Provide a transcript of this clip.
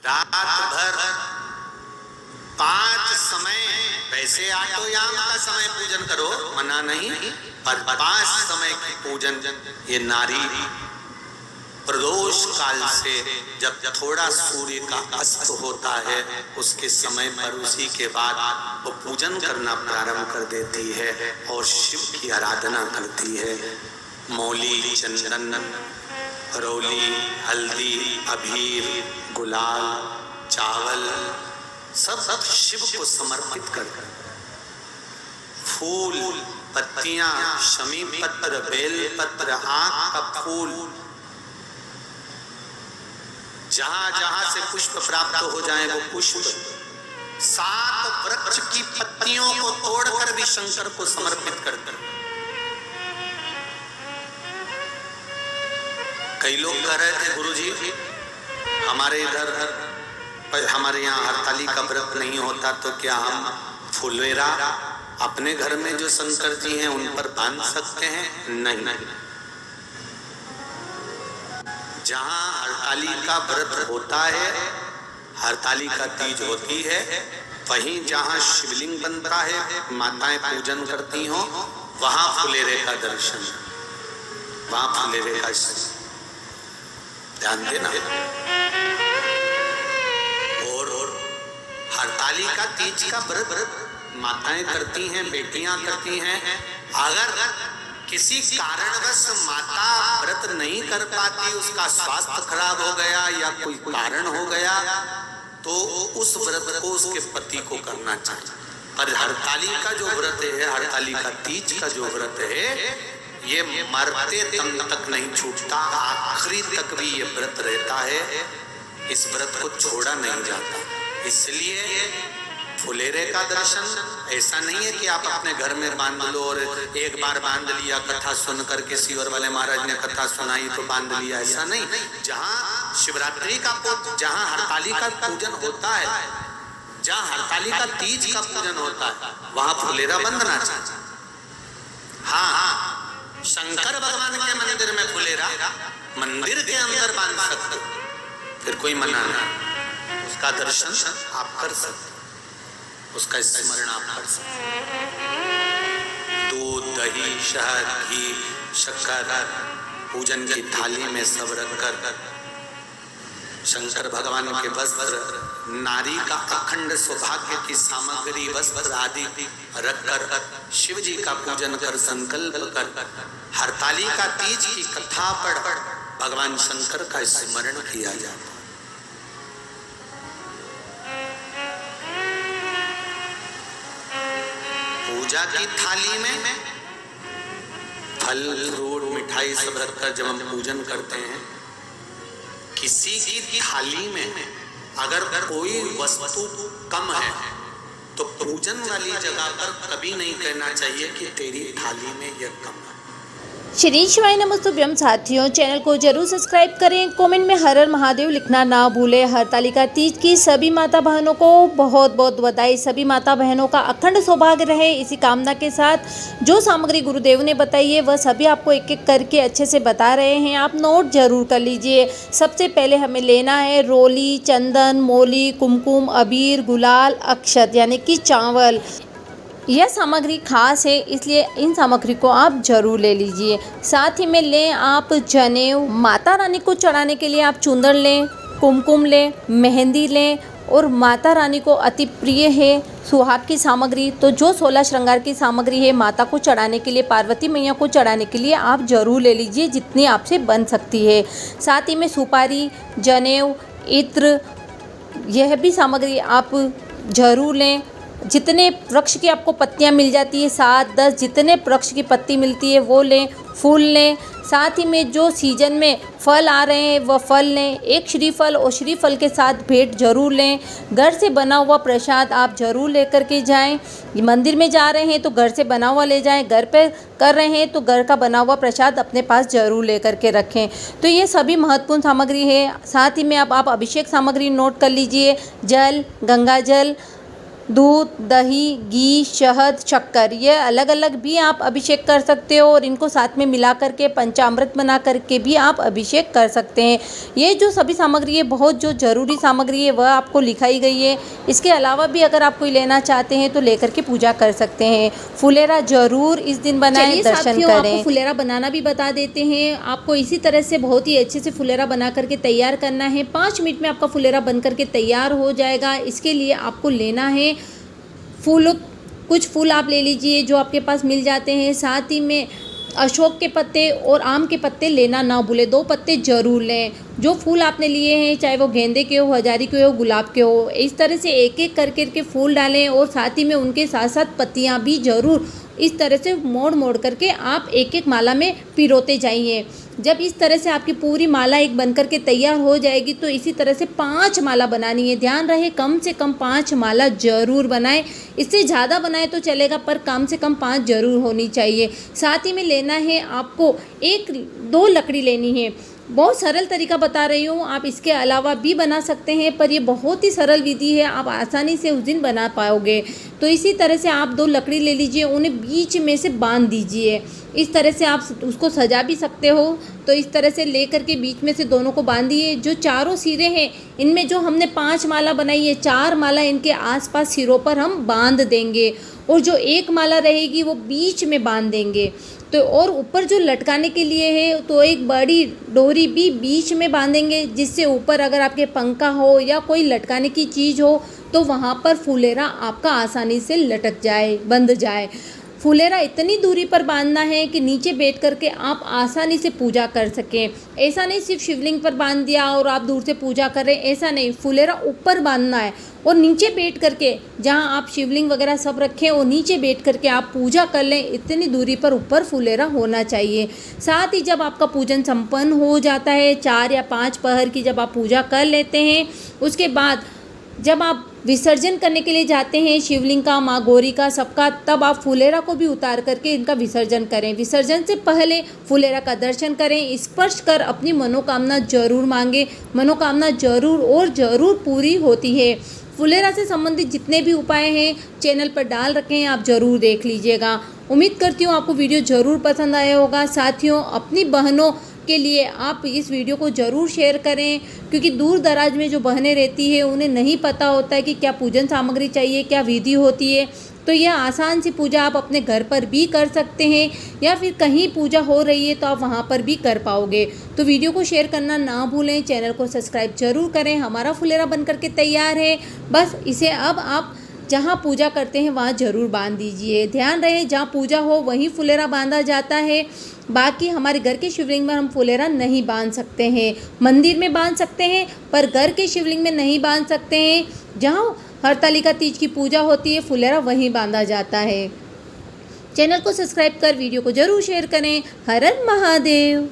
रात भर 5 समय, वैसे आटोयाम का समय पूजन करो, मना नहीं, पर 5 समय की पूजन ये नारी प्रदोष काल से जब थोड़ा सूर्य का अस्त होता है उसके समय पर, उसी के बाद वो पूजन करना प्रारंभ कर देती है और शिव की आराधना करती है। मौली, चंदन, रौली, हल्दी, अबीर, गुलाल, चावल सब शिव को समर्पित कर, फूल, पत्तियां, शमी पत्र, बेल पत्र, आँख का फूल, जहां जहां से पुष्प प्राप्त हो जाए वो पुष्प, 7 वृक्ष की पत्तियों को तोड़कर भी शंकर को समर्पित करते। कई लोग कह रहे थे गुरुजी हमारे इधर, हमारे यहाँ हरताली का व्रत नहीं होता तो क्या हम फुलवेरा अपने घर में जो शंकर जी हैं उन पर बांध सकते हैं? नहीं, जहां हरताली का व्रत होता है, हरताली का तीज होती है, वहीं जहां शिवलिंग बनता है, माताएं पूजन करती हो, वहां फुलेरे का दर्शन, वहां फुलेरे का ध्यान देना। और हरताली का तीज का व्रत माताएं करती हैं, बेटियां करती हैं। अगर किसी कारणवश माता व्रत नहीं कर पाती, उसका स्वास्थ्य खराब हो गया या कोई कारण हो गया, तो उस व्रत को उसके पति को करना चाहिए। पर हरताली का जो व्रत है, हरताली का तीज का जो व्रत है, ये मरते दम तक नहीं छूटता, आखिरी तक भी ये व्रत रहता है, इस व्रत को छोड़ा नहीं जाता। इसलिए फुलेरे का दर्शन ऐसा नहीं है कि आप अपने घर में बांध लो और एक बार बांध लिया, कथा सुनकर के सीवर वाले महाराज ने कथा सुनाई तो बांध लिया, ऐसा नहीं। जहाँ शिवरात्रि का, जहाँ हरताली का पूजन होता है, जहाँ हरताली का तीज का पूजन होता है, वहां फुलेरा बंधना चाहिए। हाँ, शंकर भगवान के मंदिर में फुलेरा मंदिर के अंदर बांध सकते, फिर कोई मना नहीं, उसका दर्शन आप कर सकते, उसका स्मरण आप कर सकते। दूध, दही, शहद, घी, शक्कर पूजन की थाली में सब रखकर शंकर भगवान के वस्त्र, नारी का अखंड सौभाग्य की सामग्री, वस्त्र आदि रखकर शिव जी का पूजन कर, संकल्प कर, हरताली का तीज की कथा पढ़ भगवान शंकर का स्मरण किया जाता। पूजा की थाली में फल, फ्रूट, मिठाई सब रखकर जब हम पूजन करते हैं, किसी की थाली में अगर कोई वस्तु कम है तो पूजन वाली जगह पर कभी नहीं कहना चाहिए कि तेरी थाली में यह कम है। श्री शिवाय नमस्तुभ्यम साथियों, चैनल को जरूर सब्सक्राइब करें, कमेंट में हर हर महादेव लिखना ना भूलें। हरताली का तीज की सभी माता बहनों को बहुत बहुत बधाई। सभी माता बहनों का अखंड सौभाग्य रहे, इसी कामना के साथ जो सामग्री गुरुदेव ने बताई है वह सभी आपको एक एक करके अच्छे से बता रहे हैं, आप नोट जरूर कर लीजिए। सबसे पहले हमें लेना है रोली, चंदन, मौली, कुमकुम, अबीर, गुलाल, अक्षत यानी कि चावल। यह सामग्री खास है इसलिए इन सामग्री को आप जरूर ले लीजिए। साथ ही में लें आप जनेऊ, माता रानी को चढ़ाने के लिए आप चुंदड़ लें, कुमकुम लें, मेहंदी लें, और माता रानी को अति प्रिय है सुहाग की सामग्री, तो जो 16 श्रृंगार की सामग्री है माता को चढ़ाने के लिए, पार्वती मैया को चढ़ाने के लिए आप जरूर ले लीजिए, जितनी आपसे बन सकती है। साथ ही में सुपारी, जनेऊ, इत्र, यह भी सामग्री आप जरूर लें। जितने वृक्ष की आपको पत्तियां मिल जाती है, 7-10 जितने वृक्ष की पत्ती मिलती है वो लें, फूल लें। साथ ही में जो सीजन में फल आ रहे हैं वह फल लें, एक श्रीफल और श्रीफल के साथ भेंट जरूर लें। घर से बना हुआ प्रसाद आप जरूर लेकर के जाएं। मंदिर में जा रहे हैं तो घर से बना हुआ ले जाएं, घर पे कर रहे हैं तो घर का बना हुआ प्रसाद अपने पास जरूर लेकर के रखें। तो ये सभी महत्वपूर्ण सामग्री है। साथ ही में आप अभिषेक सामग्री नोट कर लीजिए, जल, गंगा जल, दूध, दही, घी, शहद, शक्कर, ये अलग अलग भी आप अभिषेक कर सकते हो और इनको साथ में मिला करके पंचामृत बना करके भी आप अभिषेक कर सकते हैं। ये जो सभी सामग्री है, बहुत जो ज़रूरी सामग्री है वह आपको लिखाई गई है। इसके अलावा भी अगर आप कोई लेना चाहते हैं तो लेकर के पूजा कर सकते हैं। फुलेरा ज़रूर इस दिन बनाएं, दर्शन करें। आपको फुलेरा बनाना भी बता देते हैं। आपको इसी तरह से बहुत ही अच्छे से फुलेरा बना करके तैयार करना है। 5 मिनट में आपका फुलेरा बन करके तैयार हो जाएगा। इसके लिए आपको लेना है फूल, कुछ फूल आप ले लीजिए जो आपके पास मिल जाते हैं। साथ ही में अशोक के पत्ते और आम के पत्ते लेना ना भूलें, 2 पत्ते ज़रूर लें। जो फूल आपने लिए हैं, चाहे वो गेंदे के हो, हजारी के हो, गुलाब के हो, इस तरह से एक एक करके के फूल डालें और साथ ही में उनके साथ साथ पत्तियां भी ज़रूर इस तरह से मोड़ मोड़ करके आप एक एक माला में पिरोते जाइए। जब इस तरह से आपकी पूरी माला एक बन करके तैयार हो जाएगी तो इसी तरह से 5 माला बनानी है। ध्यान रहे कम से कम 5 माला ज़रूर बनाएं। इससे ज़्यादा बनाए तो चलेगा पर कम से कम 5 ज़रूर होनी चाहिए। साथ ही में लेना है आपको 1-2 लकड़ी लेनी है। बहुत सरल तरीका बता रही हूँ, आप इसके अलावा भी बना सकते हैं पर ये बहुत ही सरल विधि है, आप आसानी से उस दिन बना पाओगे। तो इसी तरह से आप 2 लकड़ी ले लीजिए, उन्हें बीच में से बांध दीजिए। इस तरह से आप उसको सजा भी सकते हो। तो इस तरह से लेकर के बीच में से दोनों को बांधिए। जो चारों सिरे हैं इनमें जो हमने 5 माला बनाई है, 4 माला इनके आसपास सिरों पर हम बांध देंगे और जो 1 माला रहेगी वो बीच में बांध देंगे। तो और ऊपर जो लटकाने के लिए है तो एक बड़ी डोरी भी बीच में बांधेंगे, जिससे ऊपर अगर आपके पंखा हो या कोई लटकाने की चीज़ हो तो वहाँ पर फुलेरा आपका आसानी से लटक जाए, बंध जाए। फुलेरा इतनी दूरी पर बांधना है कि नीचे बैठ करके आप आसानी से पूजा कर सकें। ऐसा नहीं सिर्फ शिवलिंग पर बांध दिया और आप दूर से पूजा कर रहे हैं, ऐसा नहीं। फुलेरा ऊपर बांधना है और नीचे बैठ करके जहां आप शिवलिंग वगैरह सब रखें और नीचे बैठ करके आप पूजा कर लें। इतनी दूरी पर ऊपर फुलेरा होना चाहिए। साथ ही जब आपका पूजन संपन्न हो जाता है, 4 या 5 पहर की जब आप पूजा कर लेते हैं, उसके बाद जब आप विसर्जन करने के लिए जाते हैं शिवलिंग का, माँ गौरी का, सबका, तब आप फुलेरा को भी उतार करके इनका विसर्जन करें। विसर्जन से पहले फुलेरा का दर्शन करें, स्पर्श कर अपनी मनोकामना जरूर मांगे। मनोकामना जरूर और ज़रूर पूरी होती है। फुलेरा से संबंधित जितने भी उपाय हैं चैनल पर डाल रखे हैं, आप ज़रूर देख लीजिएगा। उम्मीद करती हूँ आपको वीडियो ज़रूर पसंद आया होगा। साथियों, अपनी बहनों के लिए आप इस वीडियो को ज़रूर शेयर करें, क्योंकि दूर दराज में जो बहनें रहती है उन्हें नहीं पता होता है कि क्या पूजन सामग्री चाहिए, क्या विधि होती है। तो यह आसान सी पूजा आप अपने घर पर भी कर सकते हैं या फिर कहीं पूजा हो रही है तो आप वहां पर भी कर पाओगे। तो वीडियो को शेयर करना ना भूलें, चैनल को सब्सक्राइब जरूर करें। हमारा फुलेरा बन करके तैयार है, बस इसे अब आप जहाँ पूजा करते हैं वहाँ ज़रूर बांध दीजिए। ध्यान रहे जहाँ पूजा हो वहीं फुलेरा बांधा जाता है। बाकी हमारे घर के शिवलिंग में हम फुलेरा नहीं बांध सकते हैं। मंदिर में बांध सकते हैं पर घर के शिवलिंग में नहीं बांध सकते हैं। जहाँ हरतालिका तीज की पूजा होती है फुलेरा वहीं बांधा जाता है। चैनल को सब्सक्राइब कर वीडियो को ज़रूर शेयर करें। हर हर महादेव।